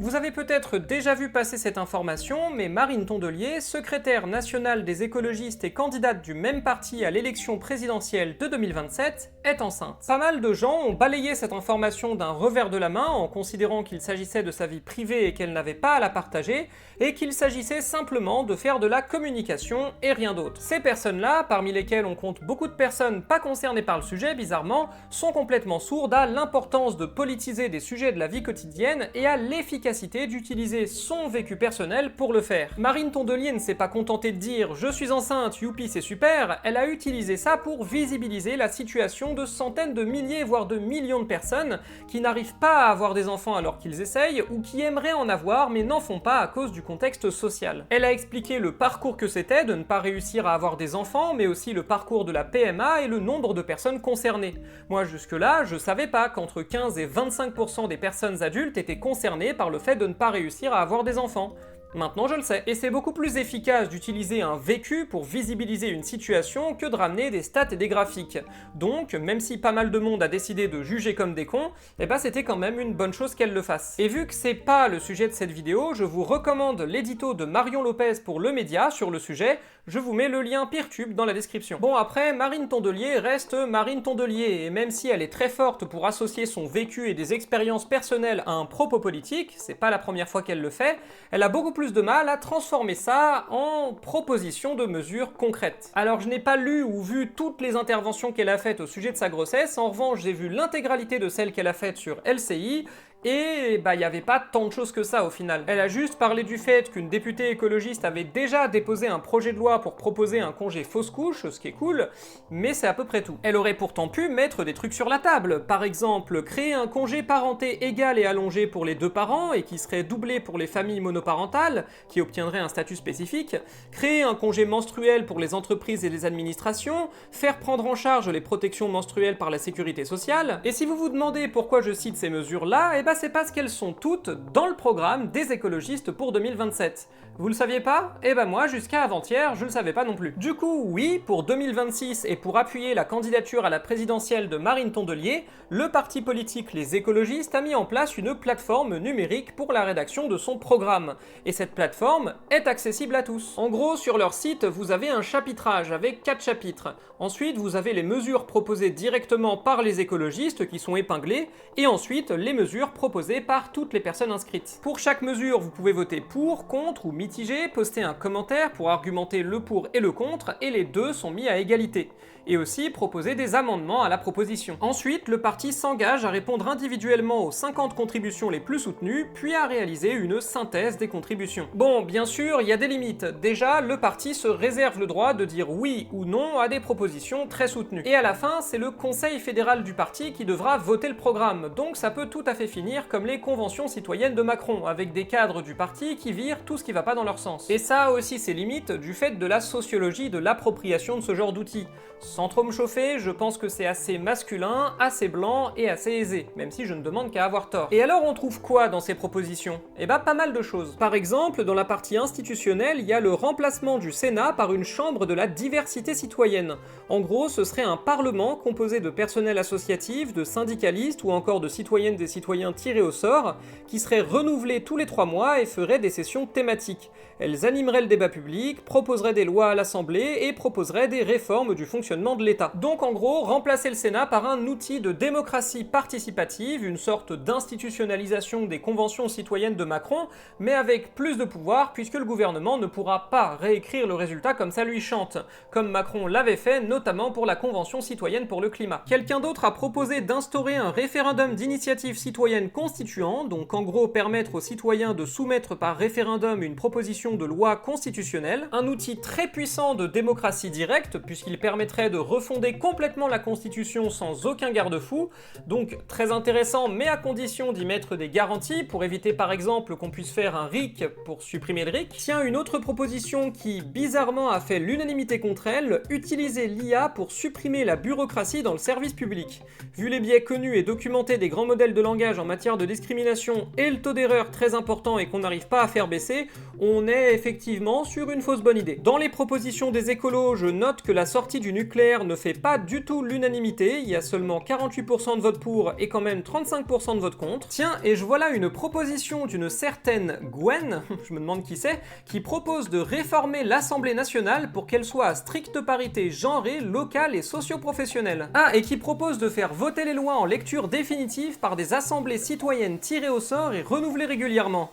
Vous avez peut-être déjà vu passer cette information, mais Marine Tondelier, secrétaire nationale des écologistes et candidate du même parti à l'élection présidentielle de 2027, est enceinte. Pas mal de gens ont balayé cette information d'un revers de la main en considérant qu'il s'agissait de sa vie privée et qu'elle n'avait pas à la partager, et qu'il s'agissait simplement de faire de la communication et rien d'autre. Ces personnes-là, parmi lesquelles on compte beaucoup de personnes pas concernées par le sujet, bizarrement, sont complètement sourdes à l'importance de politiser des sujets de la vie quotidienne et à l'efficacité d'utiliser son vécu personnel pour le faire. Marine Tondelier ne s'est pas contentée de dire « je suis enceinte, youpi c'est super », elle a utilisé ça pour visibiliser la situation de centaines de milliers voire de millions de personnes qui n'arrivent pas à avoir des enfants alors qu'ils essayent ou qui aimeraient en avoir mais n'en font pas à cause du contexte social. Elle a expliqué le parcours que c'était de ne pas réussir à avoir des enfants mais aussi le parcours de la PMA et le nombre de personnes concernées. Moi jusque-là, je savais pas qu'entre 15 et 25% des personnes adultes étaient concernées par le fait de ne pas réussir à avoir des enfants. Maintenant je le sais. Et c'est beaucoup plus efficace d'utiliser un vécu pour visibiliser une situation que de ramener des stats et des graphiques. Donc, même si pas mal de monde a décidé de juger comme des cons, eh ben c'était quand même une bonne chose qu'elle le fasse. Et vu que c'est pas le sujet de cette vidéo, je vous recommande l'édito de Marion Lopez pour Le Média sur le sujet, je vous mets le lien Peertube dans la description. Bon après, Marine Tondelier reste Marine Tondelier, et même si elle est très forte pour associer son vécu et des expériences personnelles à un propos politique, c'est pas la première fois qu'elle le fait, elle a beaucoup plus de mal à transformer ça en proposition de mesures concrètes. Alors je n'ai pas lu ou vu toutes les interventions qu'elle a faites au sujet de sa grossesse, en revanche j'ai vu l'intégralité de celles qu'elle a faites sur LCI, et bah il n'y avait pas tant de choses que ça au final. Elle a juste parlé du fait qu'une députée écologiste avait déjà déposé un projet de loi pour proposer un congé fausse couche, ce qui est cool, mais c'est à peu près tout. Elle aurait pourtant pu mettre des trucs sur la table, par exemple créer un congé parenté égal et allongé pour les deux parents et qui serait doublé pour les familles monoparentales, qui obtiendraient un statut spécifique, créer un congé menstruel pour les entreprises et les administrations, faire prendre en charge les protections menstruelles par la sécurité sociale, et si vous vous demandez pourquoi je cite ces mesures-là, eh ben c'est parce qu'elles sont toutes dans le programme des écologistes pour 2027. Vous le saviez pas? Eh ben moi, jusqu'à avant-hier, je le savais pas non plus. Du coup, oui, pour 2026 et pour appuyer la candidature à la présidentielle de Marine Tondelier, le parti politique Les Écologistes a mis en place une plateforme numérique pour la rédaction de son programme. Et cette plateforme est accessible à tous. En gros, sur leur site, vous avez un chapitrage avec 4 chapitres. Ensuite, vous avez les mesures proposées directement par les écologistes qui sont épinglées, et ensuite les mesures proposées par toutes les personnes inscrites. Pour chaque mesure, vous pouvez voter pour, contre ou mitigé, poster un commentaire pour argumenter le pour et le contre, et les deux sont mis à égalité. Et aussi proposer des amendements à la proposition. Ensuite, le parti s'engage à répondre individuellement aux 50 contributions les plus soutenues, puis à réaliser une synthèse des contributions. Bon, bien sûr, il y a des limites. Déjà, le parti se réserve le droit de dire oui ou non à des propositions très soutenues. Et à la fin, c'est le Conseil fédéral du parti qui devra voter le programme, donc ça peut tout à fait finir comme les conventions citoyennes de Macron, avec des cadres du parti qui virent tout ce qui va pas dans leur sens. Et ça a aussi ses limites du fait de la sociologie de l'appropriation de ce genre d'outils. Sans trop me chauffer, je pense que c'est assez masculin, assez blanc et assez aisé, même si je ne demande qu'à avoir tort. Et alors on trouve quoi dans ces propositions? Eh bah pas mal de choses. Par exemple, dans la partie institutionnelle, il y a le remplacement du Sénat par une chambre de la diversité citoyenne. En gros, ce serait un parlement composé de personnel associatif, de syndicalistes ou encore de citoyennes et citoyens tirés au sort, qui serait renouvelé tous les 3 mois et ferait des sessions thématiques. Elles animeraient le débat public, proposeraient des lois à l'Assemblée et proposeraient des réformes du fonctionnement de l'État. Donc en gros, remplacer le Sénat par un outil de démocratie participative, une sorte d'institutionnalisation des conventions citoyennes de Macron, mais avec plus de pouvoir puisque le gouvernement ne pourra pas réécrire le résultat comme ça lui chante, comme Macron l'avait fait notamment pour la Convention citoyenne pour le climat. Quelqu'un d'autre a proposé d'instaurer un référendum d'initiative citoyenne constituant, donc en gros permettre aux citoyens de soumettre par référendum une proposition de loi constitutionnelle, un outil très puissant de démocratie directe puisqu'il permettrait de refonder complètement la Constitution sans aucun garde-fou, donc très intéressant mais à condition d'y mettre des garanties pour éviter par exemple qu'on puisse faire un RIC pour supprimer le RIC. Tiens, une autre proposition qui bizarrement a fait l'unanimité contre elle, utiliser l'IA pour supprimer la bureaucratie dans le service public. Vu les biais connus et documentés des grands modèles de langage en matière de discrimination et le taux d'erreur très important et qu'on n'arrive pas à faire baisser, on est effectivement sur une fausse bonne idée. Dans les propositions des écolos, je note que la sortie du nucléaire ne fait pas du tout l'unanimité, il y a seulement 48% de vote pour et quand même 35% de vote contre. Tiens, et je vois là une proposition d'une certaine Gwen, je me demande qui c'est, qui propose de réformer l'Assemblée nationale pour qu'elle soit à stricte parité genrée, locale et socio-professionnelle. Ah, et qui propose de faire voter les lois en lecture définitive par des assemblées citoyennes tirées au sort et renouvelées régulièrement.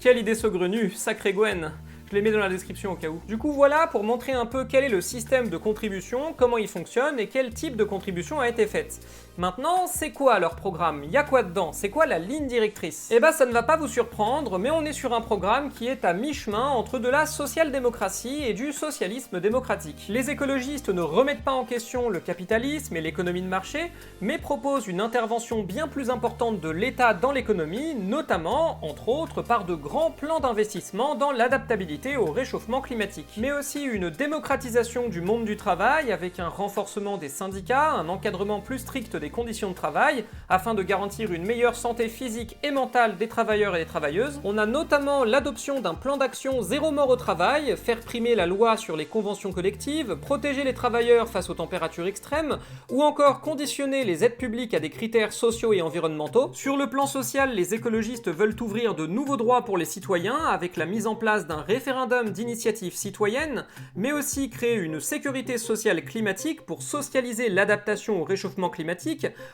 Quelle idée saugrenue, sacré Gwen. Je les mets dans la description au cas où. Du coup voilà pour montrer un peu quel est le système de contribution, comment il fonctionne et quel type de contribution a été faite. Maintenant, c'est quoi leur programme? Y a quoi dedans? C'est quoi la ligne directrice? Eh ben ça ne va pas vous surprendre, mais on est sur un programme qui est à mi-chemin entre de la social-démocratie et du socialisme démocratique. Les écologistes ne remettent pas en question le capitalisme et l'économie de marché, mais proposent une intervention bien plus importante de l'État dans l'économie, notamment, entre autres, par de grands plans d'investissement dans l'adaptabilité au réchauffement climatique. Mais aussi une démocratisation du monde du travail avec un renforcement des syndicats, un encadrement plus strict des conditions de travail, afin de garantir une meilleure santé physique et mentale des travailleurs et des travailleuses. On a notamment l'adoption d'un plan d'action zéro mort au travail, faire primer la loi sur les conventions collectives, protéger les travailleurs face aux températures extrêmes, ou encore conditionner les aides publiques à des critères sociaux et environnementaux. Sur le plan social, les écologistes veulent ouvrir de nouveaux droits pour les citoyens avec la mise en place d'un référendum d'initiative citoyenne, mais aussi créer une sécurité sociale climatique pour socialiser l'adaptation au réchauffement climatique,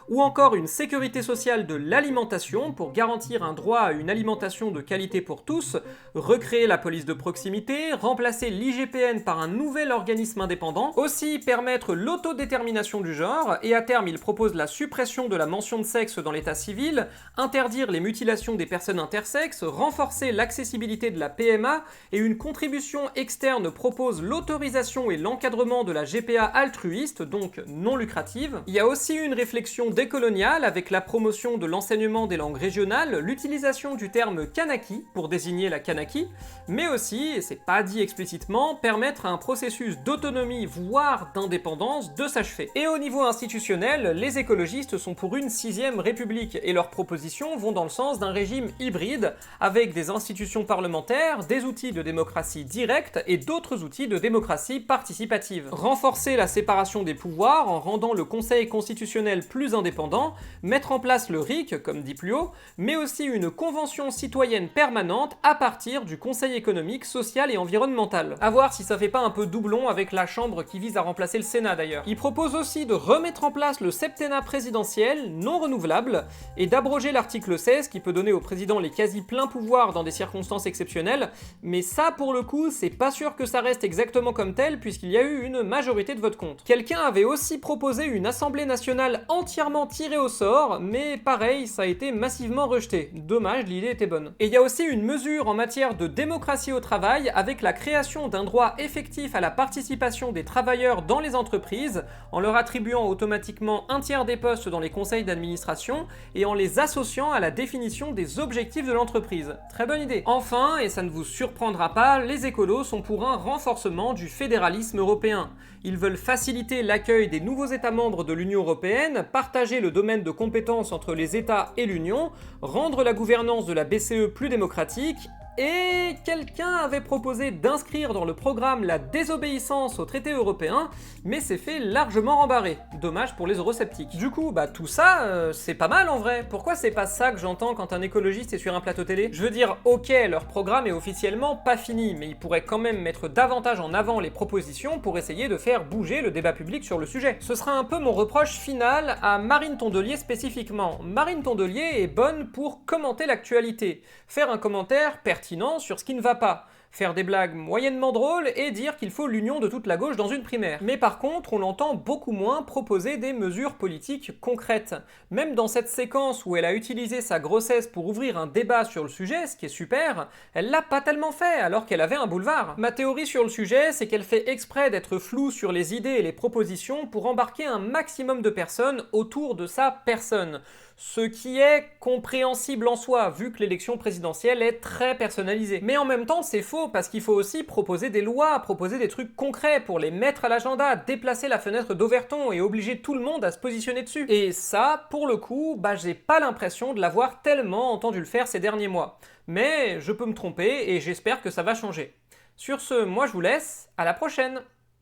ou encore une sécurité sociale de l'alimentation pour garantir un droit à une alimentation de qualité pour tous, recréer la police de proximité, remplacer l'IGPN par un nouvel organisme indépendant, aussi permettre l'autodétermination du genre, et à terme il propose la suppression de la mention de sexe dans l'état civil, interdire les mutilations des personnes intersexes, renforcer l'accessibilité de la PMA, et une contribution externe propose l'autorisation et l'encadrement de la GPA altruiste, donc non lucrative. Il y a aussi une réflexion décoloniale avec la promotion de l'enseignement des langues régionales, l'utilisation du terme Kanaki pour désigner la Kanaki, mais aussi, et c'est pas dit explicitement, permettre un processus d'autonomie voire d'indépendance de s'achever. Et au niveau institutionnel, les écologistes sont pour une 6ème république et leurs propositions vont dans le sens d'un régime hybride avec des institutions parlementaires, des outils de démocratie directe et d'autres outils de démocratie participative. Renforcer la séparation des pouvoirs en rendant le Conseil constitutionnel plus indépendant, mettre en place le RIC, comme dit plus haut, mais aussi une convention citoyenne permanente à partir du Conseil économique, social et environnemental. A voir si ça fait pas un peu doublon avec la Chambre qui vise à remplacer le Sénat d'ailleurs. Il propose aussi de remettre en place le septennat présidentiel non renouvelable et d'abroger l'article 16 qui peut donner au président les quasi pleins pouvoirs dans des circonstances exceptionnelles, mais ça pour le coup c'est pas sûr que ça reste exactement comme tel puisqu'il y a eu une majorité de votes contre. Quelqu'un avait aussi proposé une assemblée nationale entièrement tirée au sort, mais pareil, ça a été massivement rejeté. Dommage, l'idée était bonne. Et il y a aussi une mesure en matière de démocratie au travail avec la création d'un droit effectif à la participation des travailleurs dans les entreprises, en leur attribuant automatiquement un tiers des postes dans les conseils d'administration et en les associant à la définition des objectifs de l'entreprise. Très bonne idée. Enfin, et ça ne vous surprendra pas, les écolos sont pour un renforcement du fédéralisme européen. Ils veulent faciliter l'accueil des nouveaux États membres de l'Union européenne, partager le domaine de compétences entre les États et l'Union, rendre la gouvernance de la BCE plus démocratique, et quelqu'un avait proposé d'inscrire dans le programme la désobéissance au traité européen, mais c'est fait largement rembarrer. Dommage pour les eurosceptiques. Du coup, tout ça, c'est pas mal en vrai. Pourquoi c'est pas ça que j'entends quand un écologiste est sur un plateau télé? Je veux dire, ok, leur programme est officiellement pas fini, mais ils pourraient quand même mettre davantage en avant les propositions pour essayer de faire bouger le débat public sur le sujet. Ce sera un peu mon reproche final à Marine Tondelier spécifiquement. Marine Tondelier est bonne pour commenter l'actualité, faire un commentaire pertinent sur ce qui ne va pas, faire des blagues moyennement drôles et dire qu'il faut l'union de toute la gauche dans une primaire. Mais par contre, on l'entend beaucoup moins proposer des mesures politiques concrètes. Même dans cette séquence où elle a utilisé sa grossesse pour ouvrir un débat sur le sujet, ce qui est super, elle l'a pas tellement fait alors qu'elle avait un boulevard. Ma théorie sur le sujet, c'est qu'elle fait exprès d'être floue sur les idées et les propositions pour embarquer un maximum de personnes autour de sa personne. Ce qui est compréhensible en soi, vu que l'élection présidentielle est très personnalisée. Mais en même temps, c'est faux faut, parce qu'il faut aussi proposer des lois, proposer des trucs concrets pour les mettre à l'agenda, déplacer la fenêtre d'Overton et obliger tout le monde à se positionner dessus. Et ça, pour le coup, j'ai pas l'impression de l'avoir tellement entendu le faire ces derniers mois. Mais je peux me tromper et j'espère que ça va changer. Sur ce, moi je vous laisse, à la prochaine!